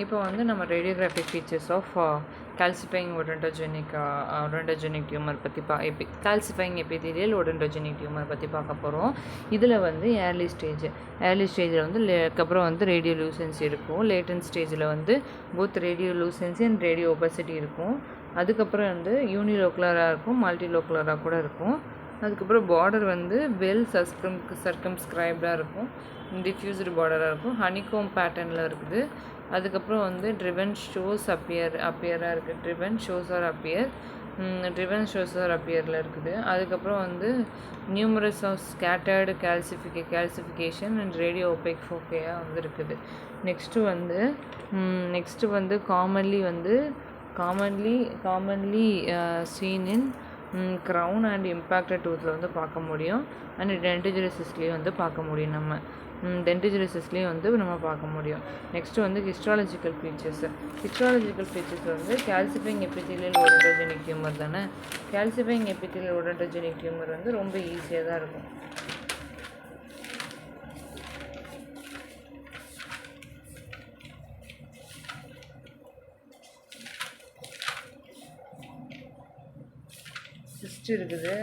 இப்போ வந்து நம்ம ரேடியோகிராஃபிக் ஃபீச்சர்ஸ் ஆஃப் கால்சிஃபைங் ஒடென்டோஜெனிக் டியூமர் பற்றி கால்சிஃபைங் எபிதீலியல் ஒடென்டோஜெனிக் டியூமர் பற்றி பார்க்க போகிறோம். இதில் வந்து ஏர்லி ஸ்டேஜில் வந்து அதுக்கப்புறம் வந்து ரேடியோ லூசன்சி இருக்கும். லேட்டன்ட் ஸ்டேஜில் வந்து both radiolucency and radio opacity இருக்கும். அதுக்கப்புறம் வந்து யூனிலோக்குலராக இருக்கும், மல்டிலோக்குலராக கூட இருக்கும். அதுக்கப்புறம் பார்டர் வந்து வெல் சர்க்கம்ஸ்கிரைப்டாக இருக்கும், டிஃப்யூஸ்டு பார்டராக இருக்கும், ஹனிகோம் பேட்டர்னில் இருக்குது. அதுக்கப்புறம் வந்து ட்ரிவன் ஷோஸ் அப்பியராக இருக்குது, ட்ரிவன் ஷோஸ் ஆர் அப்பியரில் இருக்குது. அதுக்கப்புறம் வந்து numerous of scattered calcification and radio opaque ஃபோக்கேயாக வந்து இருக்குது. நெக்ஸ்ட்டு வந்து commonly seen in crown and impacted டூத்தில் வந்து பார்க்க முடியும். அண்ட் டென்டிஜிரசிஸ்லேயும் வந்து பார்க்க முடியும். நம்ம டென்டிஜிரசிஸ்லேயும் வந்து நம்ம பார்க்க முடியும். நெக்ஸ்ட்டு வந்து ஹிஸ்டாலஜிக்கல் ஃபீச்சர்ஸ் வந்து கால்சிஃபைங் எபிதீலியல் ஒடென்டோஜெனிக் டியூமர் தானே. கால்சிஃபைங் எபிதீலியல் ஒடென்டோஜெனிக் டியூமர் வந்து ரொம்ப ஈஸியாக தான் இருக்கும். சிஸ்ட் இருக்குது,